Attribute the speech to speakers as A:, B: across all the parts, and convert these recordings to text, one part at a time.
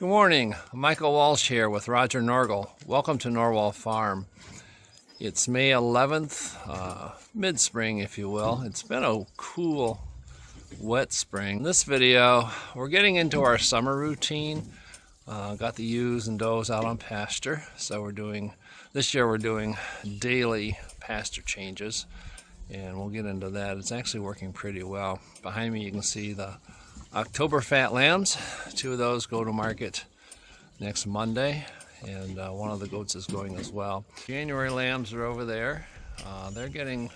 A: Good morning, Michael Walsh here with Roger Norgel. Welcome to Norwal Farm. It's May 11th, mid-spring if you will. It's been a cool, wet spring. In this video, we're getting into our summer routine. Got the ewes and does out on pasture, so this year we're doing daily pasture changes, and we'll get into that. It's actually working pretty well. Behind me you can see the October fat lambs. 2 of those go to market next Monday, and one of the goats is going as well. January lambs are over there. They're getting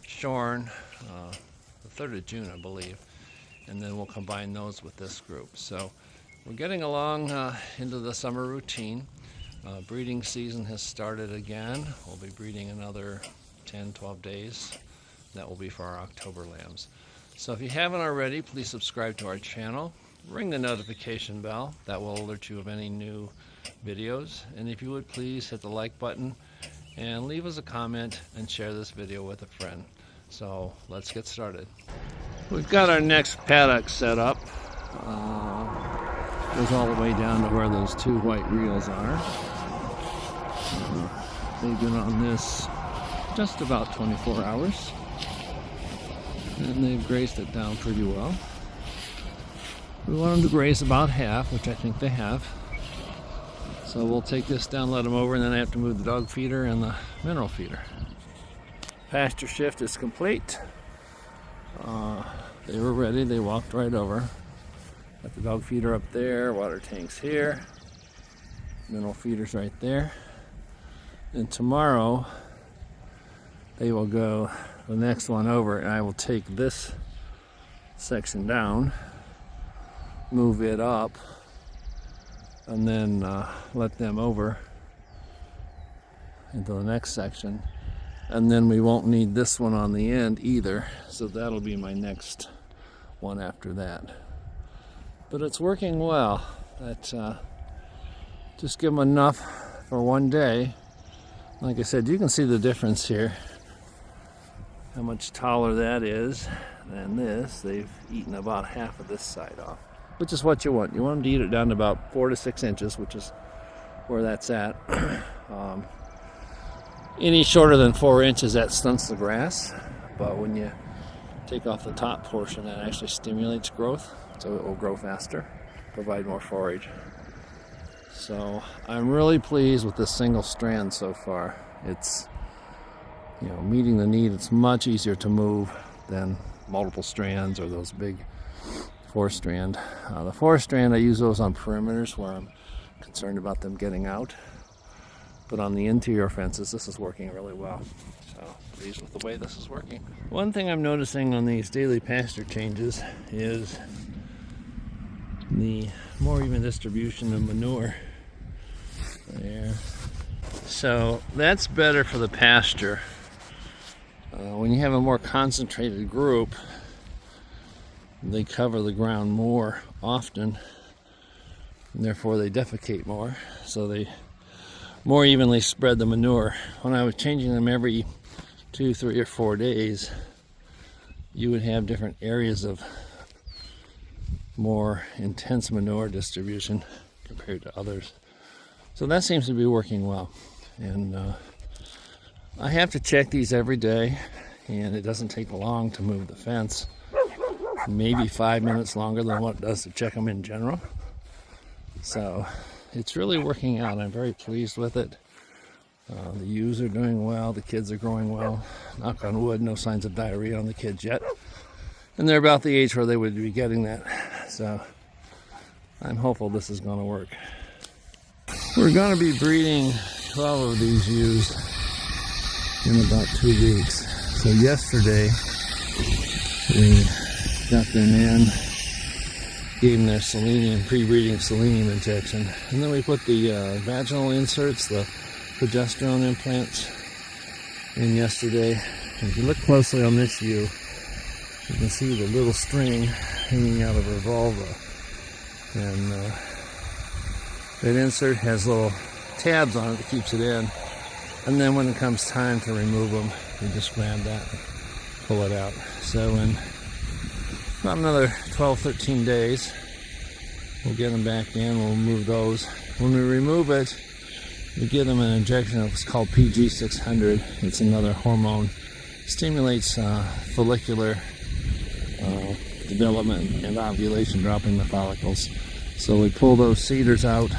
A: shorn the 3rd of June, I believe, and then we'll combine those with this group. So we're getting along into the summer routine. Breeding season has started again. We'll be breeding another 10-12 days. That will be for our October lambs. So if you haven't already, please subscribe to our channel. Ring the notification bell. That will alert you of any new videos. And if you would, please hit the like button and leave us a comment and share this video with a friend. So let's get started. We've got our next paddock set up. Goes all the way down to where those 2 white reels are. They've been on this just about 24 hours. And they've grazed it down pretty well. We want them to graze about half, which I think they have. So we'll take this down, let them over, and then I have to move the dog feeder and the mineral feeder. Pasture shift is complete. They were ready, they walked right over. Got the dog feeder up there, water tanks here, mineral feeders right there. And tomorrow they will go the next one over, and I will take this section down, move it up, and then let them over into the next section. And then we won't need this one on the end either, so that'll be my next one after that. But it's working well. Just give them enough for one day. Like I said, you can see the difference here, how much taller that is than this. They've eaten about half of this side off, which is what you want. You want them to eat it down to about 4 to 6 inches, which is where that's at. Any shorter than 4 inches, that stunts the grass, but when you take off the top portion, that actually stimulates growth, so it will grow faster, provide more forage. So I'm really pleased with this single strand so far. It's meeting the need. It's much easier to move than multiple strands or those big 4-strand. The 4-strand, I use those on perimeters where I'm concerned about them getting out. But on the interior fences, this is working really well. So pleased with the way this is working. One thing I'm noticing on these daily pasture changes is the more even distribution of manure. There. So that's better for the pasture. When you have a more concentrated group, they cover the ground more often, and therefore they defecate more, so they more evenly spread the manure. When I was changing them every 2, 3, or 4 days, you would have different areas of more intense manure distribution compared to others. So that seems to be working well. And I have to check these every day, and it doesn't take long to move the fence. Maybe 5 minutes longer than what it does to check them in general. So it's really working out. I'm very pleased with it. The ewes are doing well. The kids are growing well. Knock on wood, no signs of diarrhea on the kids yet. And they're about the age where they would be getting that. So I'm hopeful this is going to work. We're going to be breeding 12 of these ewes in about 2 weeks. So yesterday we got them in, gave them their selenium, pre-breeding selenium injection, and then we put the vaginal inserts, the progesterone implants, in yesterday. And if you look closely on this ewe, you can see the little string hanging out of her vulva, and that insert has little tabs on it that keeps it in. And then when it comes time to remove them, you just grab that and pull it out. So in about another 12-13 days, We'll get them back in, we'll remove those. When we remove it, we give them an injection of what's called PG600. It's another hormone. Stimulates follicular development and ovulation, dropping the follicles. So we pull those CIDRs out,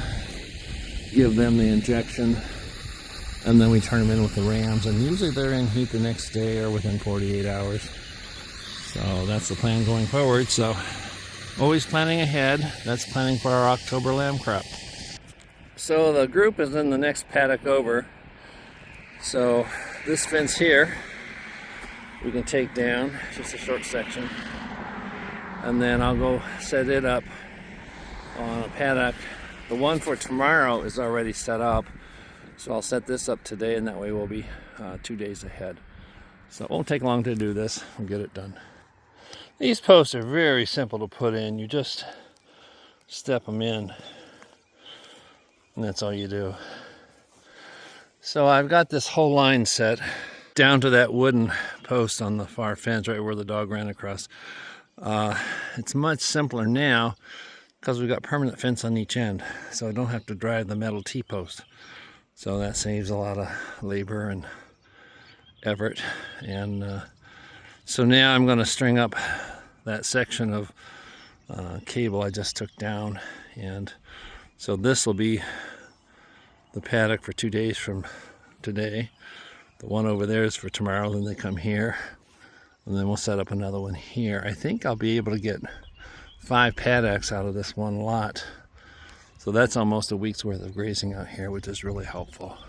A: give them the injection, and then we turn them in with the rams. And usually they're in heat the next day or within 48 hours. So that's the plan going forward. So always planning ahead. That's planning for our October lamb crop. So the group is in the next paddock over. So this fence here, we can take down, just a short section. And then I'll go set it up on a paddock. The one for tomorrow is already set up. So I'll set this up today, and that way we'll be 2 days ahead. So it won't take long to do this. We'll get it done. These posts are very simple to put in. You just step them in, and that's all you do. So I've got this whole line set down to that wooden post on the far fence, right where the dog ran across. It's much simpler now because we've got permanent fence on each end, so I don't have to drive the metal T-post. So that saves a lot of labor and effort. And so now I'm going to string up that section of cable I just took down, and so this will be the paddock for 2 days from today. The one over there is for tomorrow, then they come here, and then we'll set up another one here. I think I'll be able to get 5 paddocks out of this one lot. So that's almost a week's worth of grazing out here, which is really helpful.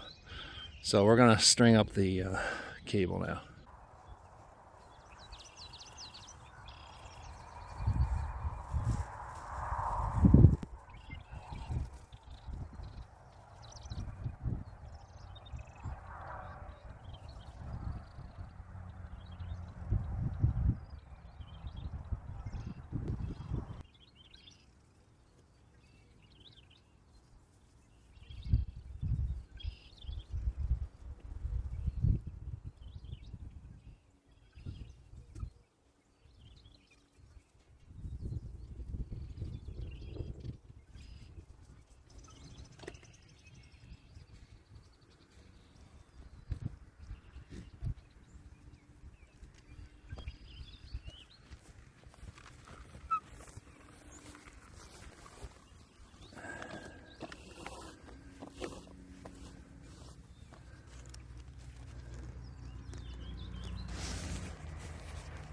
A: So we're going to string up the cable now.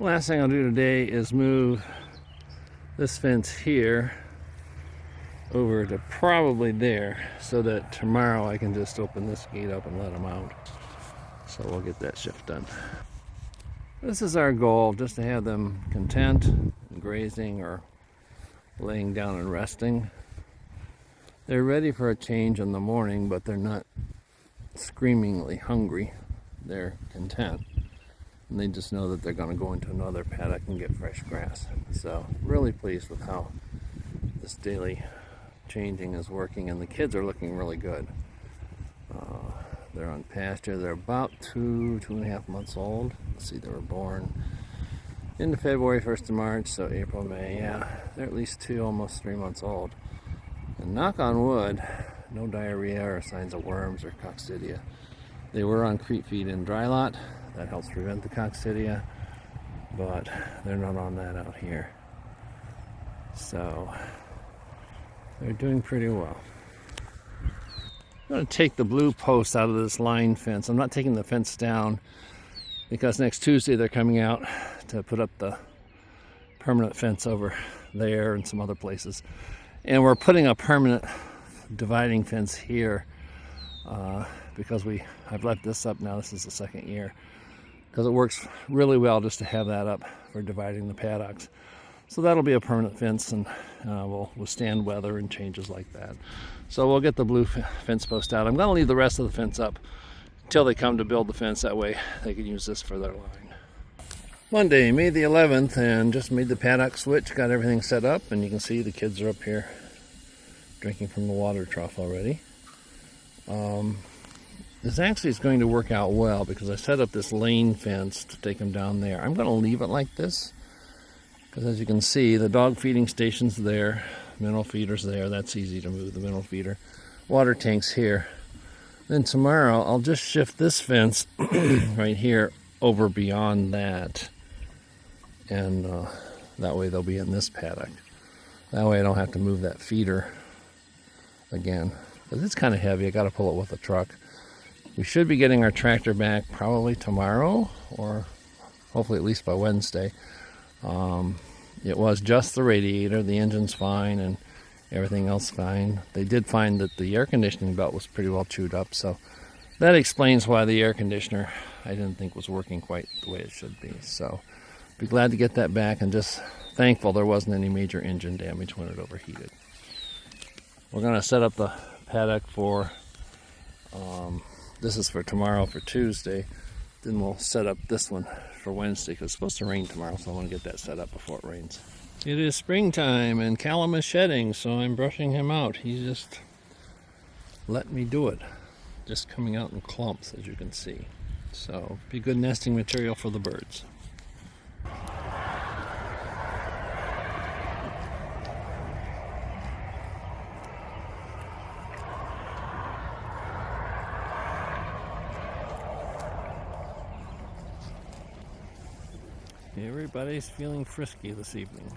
A: Last thing I'll do today is move this fence here over to probably there, so that tomorrow I can just open this gate up and let them out. So we'll get that shift done. This is our goal, just to have them content, grazing or laying down and resting. They're ready for a change in the morning, but they're not screamingly hungry. They're content. And they just know that they're going to go into another paddock and get fresh grass. So really pleased with how this daily changing is working, and the kids are looking really good. They're on pasture. They're about 2.5 months old. Let's see, they were born into February, 1st of March, so April, May. Yeah, they're at least 2, almost 3 months old. And knock on wood, no diarrhea or signs of worms or coccidia. They were on creep feed in dry lot. That helps prevent the coccidia, but they're not on that out here. So they're doing pretty well. I'm going to take the blue post out of this line fence. I'm not taking the fence down because next Tuesday they're coming out to put up the permanent fence over there and some other places. And we're putting a permanent dividing fence here because I've left this up now. This is the 2nd year, because it works really well just to have that up for dividing the paddocks. So that'll be a permanent fence, and will withstand weather and changes like that. So we'll get the blue fence post out. I'm going to leave the rest of the fence up until they come to build the fence. That way they can use this for their line. Monday, May the 11th, and just made the paddock switch, got everything set up, and you can see the kids are up here drinking from the water trough already. This actually is going to work out well because I set up this lane fence to take them down there. I'm going to leave it like this because, as you can see, the dog feeding station's there. mineral feeder's there. That's easy to move, the mineral feeder. Water tank's here. Then tomorrow I'll just shift this fence right here over beyond that. And that way they'll be in this paddock. That way I don't have to move that feeder again. But it's kind of heavy. I got to pull it with a truck. We should be getting our tractor back probably tomorrow, or hopefully at least by Wednesday. It was just the radiator. The engine's fine and everything else fine. They did find that the air conditioning belt was pretty well chewed up, so that explains why the air conditioner I didn't think was working quite the way it should be. So be glad to get that back, and just thankful there wasn't any major engine damage when it overheated. We're going to set up the paddock for, this is for tomorrow, for Tuesday. Then we'll set up this one for Wednesday, because it's supposed to rain tomorrow, so I want to get that set up before it rains. It is springtime and Callum is shedding, so I'm brushing him out. He just let me do it. Just coming out in clumps, as you can see. So, be good nesting material for the birds. Everybody's feeling frisky this evening.